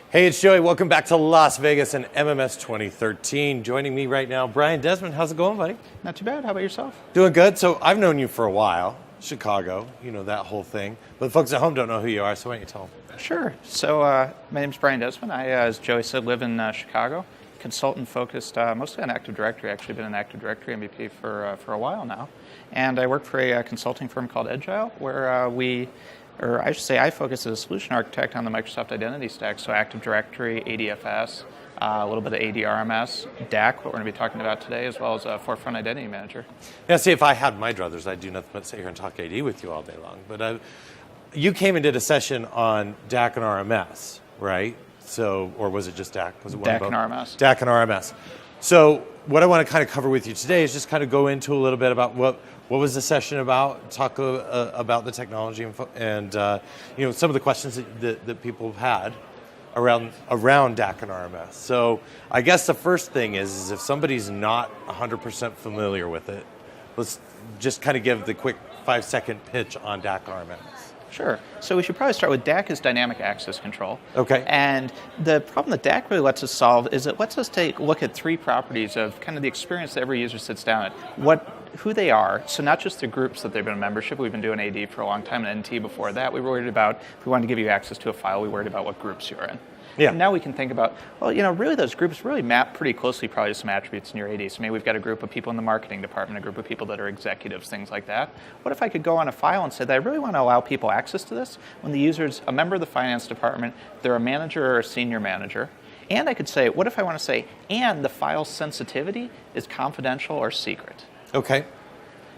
Hey, it's Joey. Welcome back to Las Vegas and MMS 2013. Joining me right now, Brian Desmond. How's it going, buddy? Not too bad. How about yourself? Doing good. So I've known you for a while. Chicago, you know, that whole thing. But folks at home don't know who you are, so why don't you tell them? Sure. So my name's Brian Desmond. I, as Joey said, live in Chicago. Consultant focused mostly on Active Directory. Actually been an Active Directory MVP for a while now. And I work for a consulting firm called Agile, where I focus as a solution architect on the Microsoft Identity Stack, so Active Directory, ADFS, a little bit of ADRMS, DAC, what we're going to be talking about today, as well as Forefront Identity Manager. Yeah, see, if I had my druthers, I'd do nothing but sit here and talk AD with you all day long. But you came and did a session on DAC and RMS, right? So, or was it just DAC? Was it one DAC and RMS. DAC and RMS. So what I want to kind of cover with you today is just kind of go into a little bit about what was the session about, talk about the technology and some of the questions that people have had around DAC and RMS. So I guess the first thing is if somebody's not 100% familiar with it, let's just kind of give the quick 5-second pitch on DAC RMS. Sure. So we should probably start with DAC as dynamic access control. Okay. And the problem that DAC really lets us solve is it lets us take a look at three properties of kind of the experience that every user sits down at. Who they are, so not just the groups that they've been a membership. We've been doing AD for a long time, and NT before that. We worried about, if we wanted to give you access to a file, we worried about what groups you were in. Yeah. And now we can think about, really those groups really map pretty closely probably to some attributes in your AD. So maybe we've got a group of people in the marketing department, a group of people that are executives, things like that. What if I could go on a file and say that I really want to allow people access to this when the user's a member of the finance department, they're a manager or a senior manager. And I could say, what if I want to say, and the file's sensitivity is confidential or secret? Okay.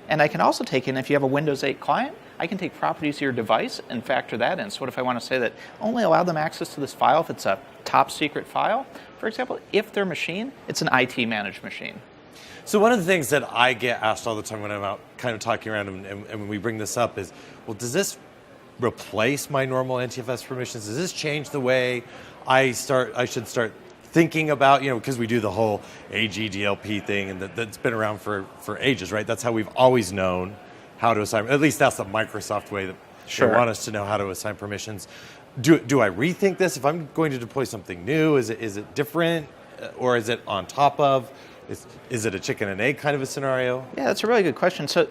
And I can also take in, if you have a Windows 8 client, I can take properties of your device and factor that in. So what if I want to say that only allow them access to this file if it's a top secret file? For example, if their machine, it's an IT managed machine. So one of the things that I get asked all the time when I'm out kind of talking around and when we bring this up is, well, does this replace my normal NTFS permissions? Does this change the way I should start thinking about, because we do the whole AGDLP thing, and that's been around for ages, right? That's how we've always known how to assign. At least that's the Microsoft way that they want us to know how to assign permissions. Do I rethink this if I'm going to deploy something new? Is it different, or is it on top of? Is it a chicken and egg kind of a scenario? Yeah, that's a really good question. So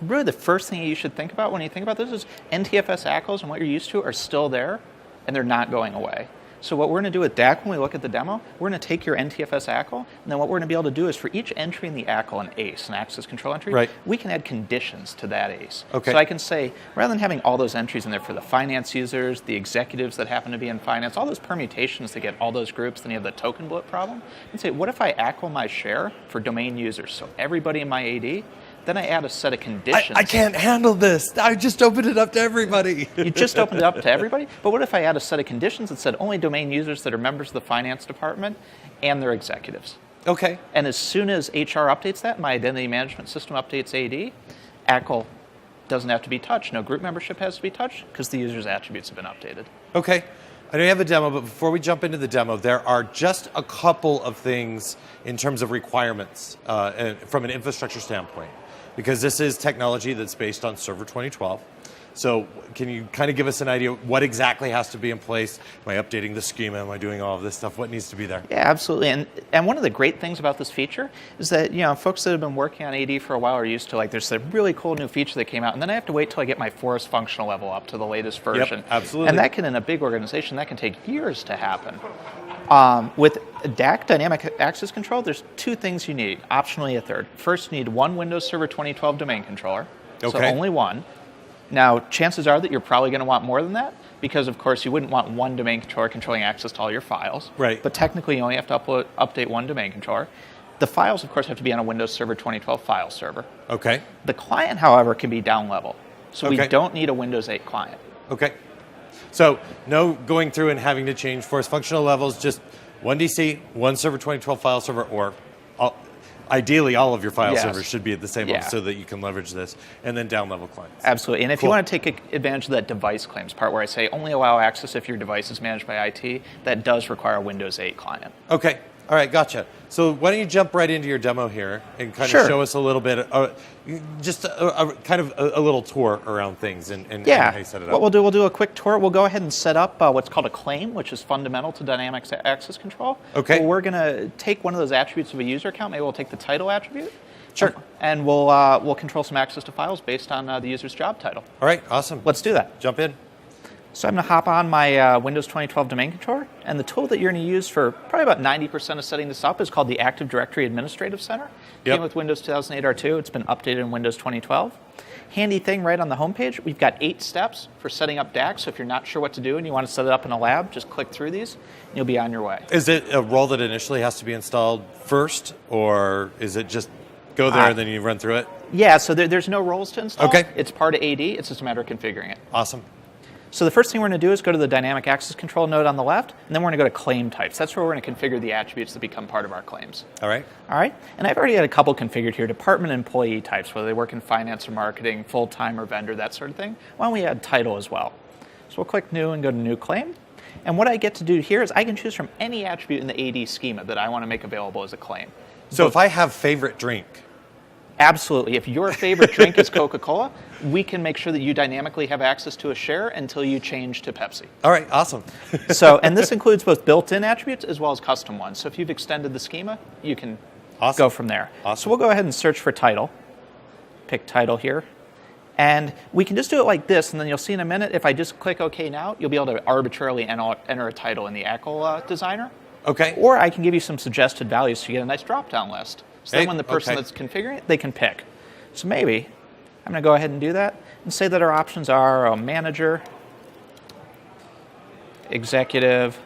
really the first thing you should think about when you think about this is NTFS ACLs and what you're used to are still there, and they're not going away. So what we're going to do with DAC when we look at the demo, we're going to take your NTFS ACL, and then what we're going to be able to do is for each entry in the ACL, an ACE, an access control entry, right, we can add conditions to that ACE. Okay. So I can say, rather than having all those entries in there for the finance users, the executives that happen to be in finance, all those permutations that get all those groups, then you have the token bullet problem, and say, what if I ACL my share for domain users? So everybody in my AD, then I add a set of conditions. I can't handle this. I just opened it up to everybody. You just opened it up to everybody? But what if I add a set of conditions that said only domain users that are members of the finance department and their executives? Okay. And as soon as HR updates that, my identity management system updates AD, ACL doesn't have to be touched. No group membership has to be touched because the user's attributes have been updated. Okay. I know you have a demo, but before we jump into the demo, there are just a couple of things in terms of requirements from an infrastructure standpoint, because this is technology that's based on Server 2012. So can you kind of give us an idea of what exactly has to be in place? Am I updating the schema? Am I doing all of this stuff? What needs to be there? Yeah, absolutely. And one of the great things about this feature is that folks that have been working on AD for a while are used to, like, there's a really cool new feature that came out, and then I have to wait till I get my Forest functional level up to the latest version. Yep, absolutely. And that can, in a big organization, that can take years to happen. With DAC, Dynamic Access Control, there's two things you need, optionally a third. First, you need one Windows Server 2012 domain controller, so only one. Now, chances are that you're probably going to want more than that because, of course, you wouldn't want one domain controller controlling access to all your files. Right. But technically, you only have to update one domain controller. The files, of course, have to be on a Windows Server 2012 file server. Okay. The client, however, can be down level. So we don't need a Windows 8 client. Okay. So no going through and having to change Forest functional levels, just one DC, one Server 2012 file server, or ideally, all of your file servers should be at the same level so that you can leverage this, and then down-level clients. Absolutely. And if you want to take advantage of that device claims part where I say only allow access if your device is managed by IT, that does require a Windows 8 client. Okay. All right, gotcha. So why don't you jump right into your demo here and kind Sure. of show us a little bit, just kind of a little tour around things and Yeah. how you set it up. What we'll do a quick tour. We'll go ahead and set up what's called a claim, which is fundamental to dynamic access control. Okay. Well, we're going to take one of those attributes of a user account. Maybe we'll take the title attribute. Sure. And we'll control some access to files based on the user's job title. All right, awesome. Let's do that. Jump in. So I'm going to hop on my Windows 2012 domain controller, and the tool that you're going to use for probably about 90% of setting this up is called the Active Directory Administrative Center. Yep. Came with Windows 2008 R2. It's been updated in Windows 2012. Handy thing right on the homepage, we've got 8 steps for setting up DAX. So if you're not sure what to do and you want to set it up in a lab, just click through these, and you'll be on your way. Is it a role that initially has to be installed first, or is it just go there and then you run through it? Yeah, so there's no roles to install. Okay. It's part of AD. It's just a matter of configuring it. Awesome. So the first thing we're going to do is go to the dynamic access control node on the left, and then we're going to go to claim types. That's where we're going to configure the attributes that become part of our claims. All right. All right, and I've already had a couple configured here, department employee types, whether they work in finance or marketing, full-time or vendor, that sort of thing. Why don't we add title as well? So we'll click new and go to new claim. And what I get to do here is I can choose from any attribute in the AD schema that I want to make available as a claim. So if I have favorite drink, Absolutely. If your favorite drink is Coca-Cola, we can make sure that you dynamically have access to a share until you change to Pepsi. all right, awesome. So, and this includes both built-in attributes as well as custom ones. So if you've extended the schema, you can Awesome. go from there. Awesome. So we'll go ahead and search for title. Pick title here. And we can just do it like this, and then you'll see in a minute, if I just click OK now, you'll be able to arbitrarily enter a title in the ACL designer. Okay. Or I can give you some suggested values so you get a nice drop-down list. So Hey, then when the person okay. that's configuring it, they can pick. So maybe I'm going to go ahead and do that and say that our options are a manager, executive,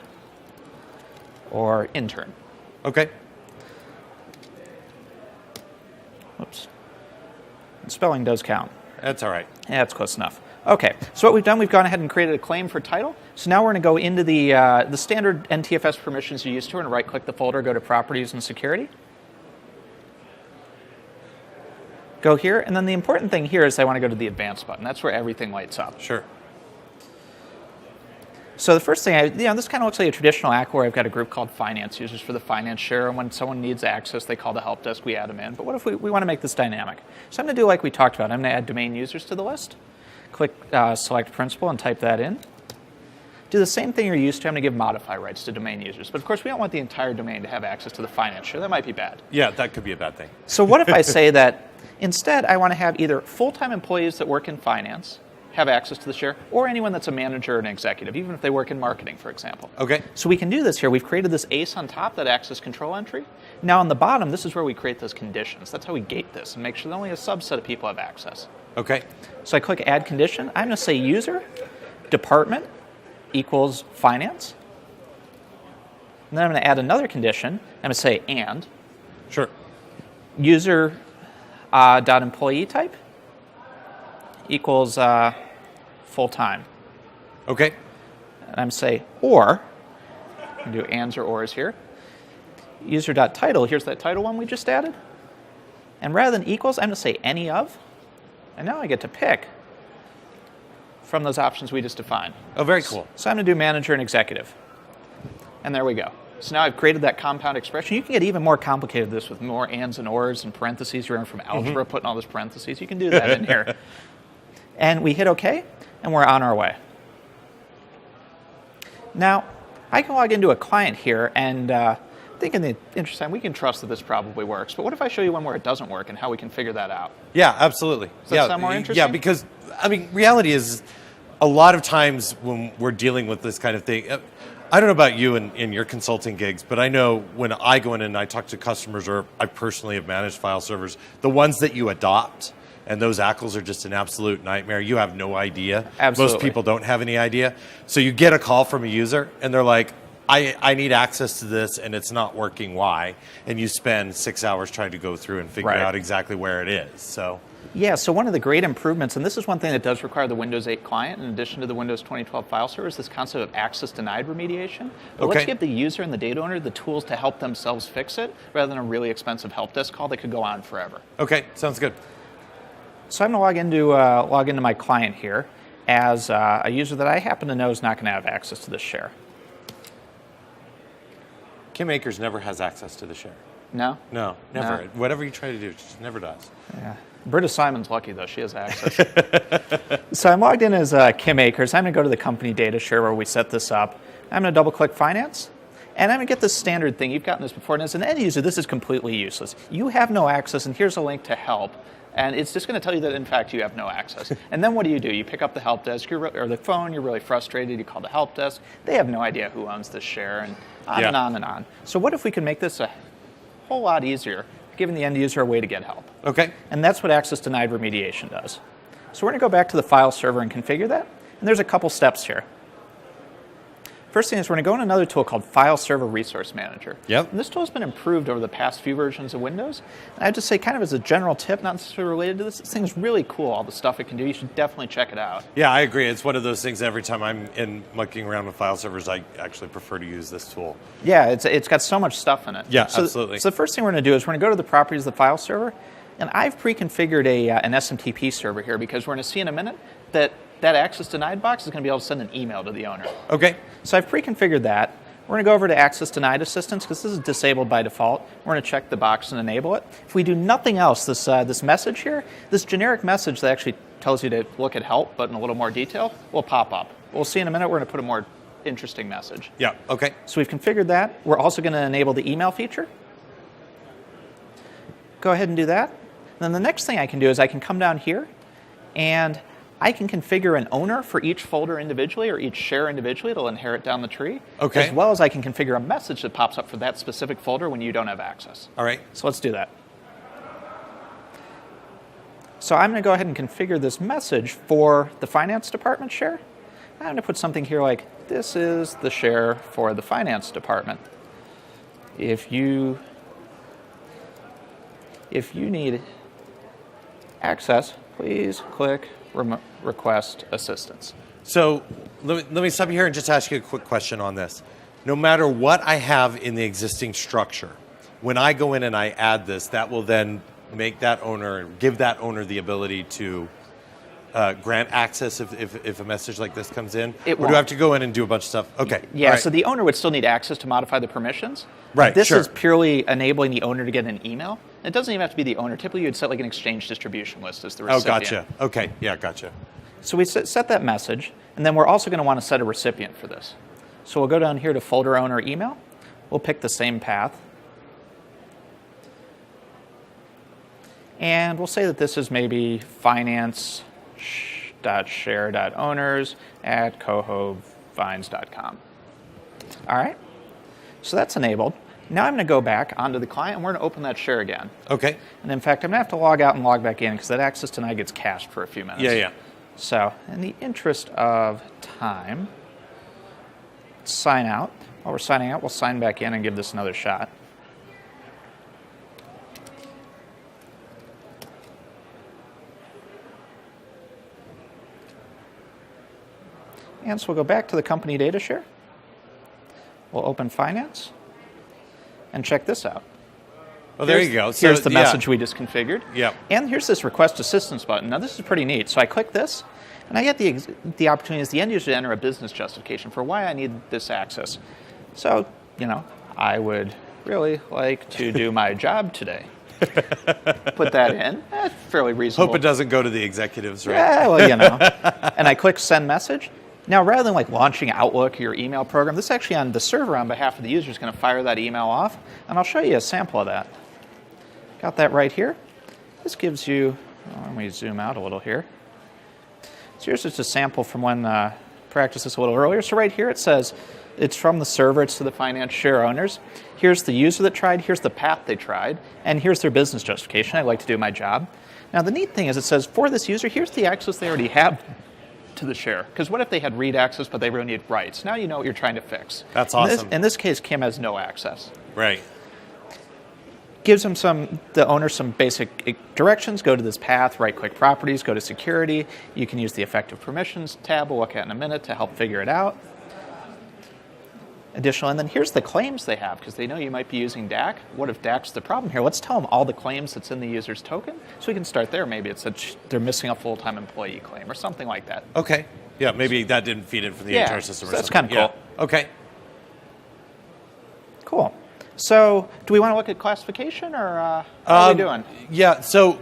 or intern. Okay. Oops. And spelling does count. That's all right. Yeah, that's close enough. Okay, so what we've done, we've gone ahead and created a claim for title. So now we're going to go into the standard NTFS permissions you're used to, and right-click the folder, go to Properties and Security. Go here, and then the important thing here is I want to go to the Advanced button. That's where everything lights up. Sure. So the first thing, this kind of looks like a traditional ACK where I've got a group called finance users for the finance share, and when someone needs access, they call the help desk, we add them in. But what if we want to make this dynamic? So I'm going to do like we talked about. I'm going to add domain users to the list. Click select principal and type that in. Do the same thing you're used to. I'm going to give modify rights to domain users. But of course, we don't want the entire domain to have access to the finance share. That might be bad. Yeah, that could be a bad thing. So what if I say that instead I want to have either full-time employees that work in finance have access to the share, or anyone that's a manager or an executive, even if they work in marketing, for example. Okay. So we can do this here. We've created this ACE on top, that access control entry. Now on the bottom, this is where we create those conditions. That's how we gate this and make sure that only a subset of people have access. Okay. So I click Add Condition. I'm going to say user, department equals finance. And then I'm going to add another condition. I'm going to say and. Sure. User dot employee type equals full-time. Okay. And I'm going to say or. I can do ands or ors here. User dot title. Here's that title one we just added. And rather than equals, I'm going to say any of. And now I get to pick from those options we just defined. Oh, very cool. So I'm going to do manager and executive. And there we go. So now I've created that compound expression. You can get even more complicated with this with more ands and ors and parentheses. You're in from algebra, putting all those parentheses. You can do that in here. And we hit OK, and we're on our way. Now, I can log into a client here, and I think in the interest of time, we can trust that this probably works. But what if I show you one where it doesn't work and how we can figure that out? Yeah, absolutely. Does that sound more interesting? Yeah, because, I mean, reality is a lot of times when we're dealing with this kind of thing, I don't know about you in your consulting gigs, but I know when I go in and I talk to customers, or I personally have managed file servers, the ones that you adopt, and those ACLs are just an absolute nightmare. You have no idea. Absolutely. Most people don't have any idea. So you get a call from a user, and they're like, I need access to this, and it's not working. Why? And you spend 6 hours trying to go through and figure Right. out exactly where it is. So. Yeah, so one of the great improvements, and this is one thing that does require the Windows 8 client in addition to the Windows 2012 file server, is this concept of access denied remediation. But let's Okay. give the user and the data owner the tools to help themselves fix it rather than a really expensive help desk call that could go on forever. Okay, sounds good. So I'm going to log into my client here as a user that I happen to know is not going to have access to this share. Kim Akers never has access to the share. No? No, never. No. Whatever you try to do, it just never does. Yeah. Britta Simon's lucky, though. She has access. So I'm logged in as Kim Akers. I'm going to go to the company data share where we set this up. I'm going to double-click Finance. And I'm going to get this standard thing. You've gotten this before. And as an end user, this is completely useless. You have no access, and here's a link to help. And it's just going to tell you that, in fact, you have no access. And then what do? You pick up the help desk or the phone. You're really frustrated. You call the help desk. They have no idea who owns this share, and on and on and on. So what if we could make this a whole lot easier, giving the end user a way to get help? Okay. And that's what access denied remediation does. So we're going to go back to the file server and configure that. And there's a couple steps here. First thing is we're going to go in another tool called File Server Resource Manager. Yep. And this tool has been improved over the past few versions of Windows. And I have to say, kind of as a general tip, not necessarily related to this thing's really cool, all the stuff it can do. You should definitely check it out. Yeah, I agree. It's one of those things every time I'm mucking around with file servers, I actually prefer to use this tool. Yeah, it's got so much stuff in it. Yeah, absolutely. So the first thing we're going to do is we're going to go to the properties of the file server. And I've pre-configured an SMTP server here because we're going to see in a minute that access denied box is going to be able to send an email to the owner. Okay. So I've pre-configured that. We're going to go over to access denied assistance because this is disabled by default. We're going to check the box and enable it. If we do nothing else, this message here, this generic message that actually tells you to look at help, but in a little more detail, will pop up. We'll see in a minute. We're going to put a more interesting message. Yeah, okay. So we've configured that. We're also going to enable the email feature. Go ahead and do that. And then the next thing I can do is I can come down here and I can configure an owner for each folder individually or each share individually. It'll inherit down the tree. Okay. As well as I can configure a message that pops up for that specific folder when you don't have access. All right. So let's do that. So I'm going to go ahead and configure this message for the finance department share. I'm going to put something here like, this is the share for the finance department. If you need access, please click request assistance. So let me stop you here and just ask you a quick question on this. No matter what I have in the existing structure, when I go in and I add this, that will then make that owner, give that owner the ability to grant access if a message like this comes in? Or do I have to go in and do a bunch of stuff? Okay. Yeah, right. so the owner would still need access to modify the permissions. Right, This sure. is purely enabling the owner to get an email. It doesn't even have to be the owner. Typically, you'd set like an exchange distribution list as the recipient. Oh, gotcha. Okay, yeah, gotcha. So we set that message, and then we're also going to want to set a recipient for this. So we'll go down here to folder owner email. We'll pick the same path. And we'll say that this is maybe finance.share.owners@cohovines.com. All right, so that's enabled. Now I'm going to go back onto the client, and we're going to open that share again. Okay. And in fact, I'm going to have to log out and log back in because that access denied gets cached for a few minutes. Yeah. So in the interest of time, let's sign out. While we're signing out, we'll sign back in and give this another shot. And so we'll go back to the company data share. We'll open finance and check this out. Well, there you go. So, Here's the message we just configured. Yep. And here's this request assistance button. Now this is pretty neat. So I click this, and I get the opportunity as the end user to enter a business justification for why I need this access. So, I would really like to do my job today. Put that in. That's fairly reasonable. Hope it doesn't go to the executives, right? Yeah, well, And I click send message. Now, rather than like launching Outlook or your email program, this actually on the server on behalf of the user is going to fire that email off. And I'll show you a sample of that. Got that right here. This gives you, let me zoom out a little here. So here's just a sample from when I practiced this a little earlier. So right here it says it's from the server, it's to the finance share owners. Here's the user that tried, here's the path they tried, and here's their business justification. I'd like to do my job. Now the neat thing is it says for this user, here's the access they already have to the share. Because what if they had read access, but they really need writes? Now you know what you're trying to fix. That's awesome. In this case, Kim has no access. Right. Gives them the owner some basic directions. Go to this path, right-click properties, go to security. You can use the effective permissions tab we'll look at in a minute to help figure it out. Additional, and then here's the claims they have, because they know you might be using DAC. What if DAC's the problem here? Let's tell them all the claims that's in the user's token, so we can start there. Maybe it's that they're missing a full-time employee claim or something like that. Okay. Yeah, maybe that didn't feed in from the HR system or so that's something. kind of cool. Yeah. Okay. Cool. So, do we want to look at classification, or how are we doing? Yeah, so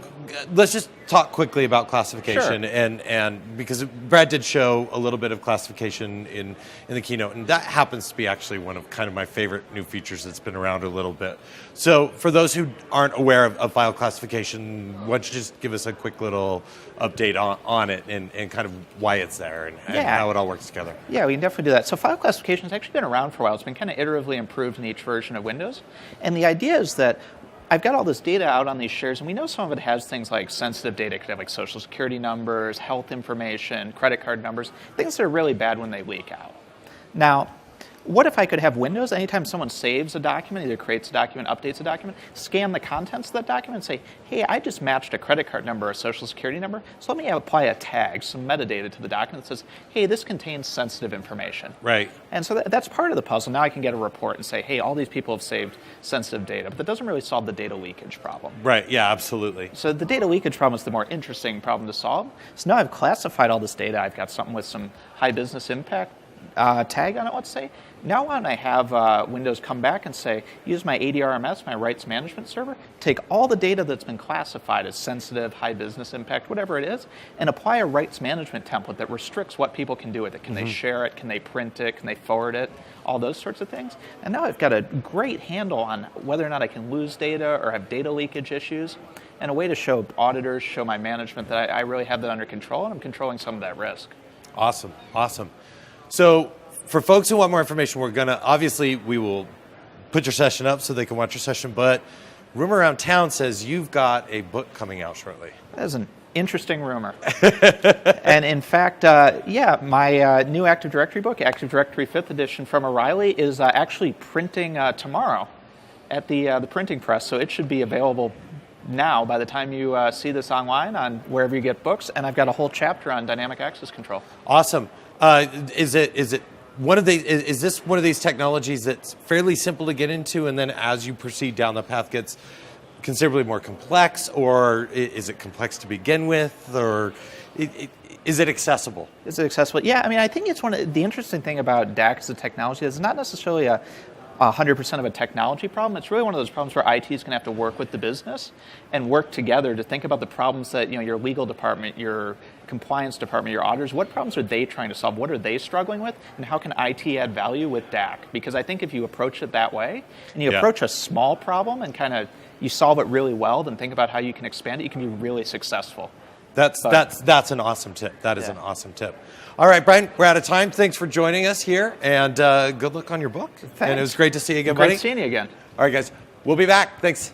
let's just talk quickly about classification, Sure. and because Brad did show a little bit of classification in the keynote, and that happens to be actually one of kind of my favorite new features that's been around a little bit. So for those who aren't aware of file classification, why don't you just give us a quick little update on it and kind of why it's there and how it all works together? Yeah, we can definitely do that. So file classification has actually been around for a while. It's been kind of iteratively improved in each version of Windows. And the idea is that I've got all this data out on these shares, and we know some of it has things like sensitive data. It could have like social security numbers, health information, credit card numbers, things that are really bad when they leak out. Now, what if I could have Windows, anytime someone saves a document, either creates a document, updates a document, scan the contents of that document and say, hey, I just matched a credit card number or a social security number, so let me apply a tag, some metadata to the document that says, hey, this contains sensitive information. Right. And so that's part of the puzzle. Now I can get a report and say, hey, all these people have saved sensitive data, but that doesn't really solve the data leakage problem. Right, yeah, absolutely. So the data leakage problem is the more interesting problem to solve. So now I've classified all this data. I've got something with some high business impact tag on it, let's say. Now when I have Windows come back and say, use my ADRMS, my rights management server, take all the data that's been classified as sensitive, high business impact, whatever it is, and apply a rights management template that restricts what people can do with it. Can they share it? Can they print it? Can they forward it? All those sorts of things. And now I've got a great handle on whether or not I can lose data or have data leakage issues, and a way to show auditors, show my management that I really have that under control, and I'm controlling some of that risk. Awesome, awesome. So for folks who want more information, we will put your session up so they can watch your session, but rumor around town says you've got a book coming out shortly. That is an interesting rumor. And in fact, my new Active Directory book, Active Directory 5th edition from O'Reilly, is actually printing tomorrow at the printing press, so it should be available now by the time you see this online on wherever you get books, and I've got a whole chapter on dynamic access control. Awesome. Is this one of these technologies that's fairly simple to get into, and then as you proceed down the path gets considerably more complex, or is it complex to begin with, or is it accessible? Is it accessible? Yeah, I mean, I think it's the interesting thing about DAC as a technology is it's not necessarily a 100% of a technology problem. It's really one of those problems where IT is going to have to work with the business and work together to think about the problems that your legal department, your compliance department, your auditors, what problems are they trying to solve? What are they struggling with? And how can IT add value with DAC? Because I think if you approach it that way, and you approach a small problem and kind of you solve it really well, then think about how you can expand it, you can be really successful. That's an awesome tip. That is an awesome tip. All right, Brian, we're out of time. Thanks for joining us here, and good luck on your book. Thanks. And it was great to see you again, buddy. Great seeing you again. All right, guys, we'll be back. Thanks.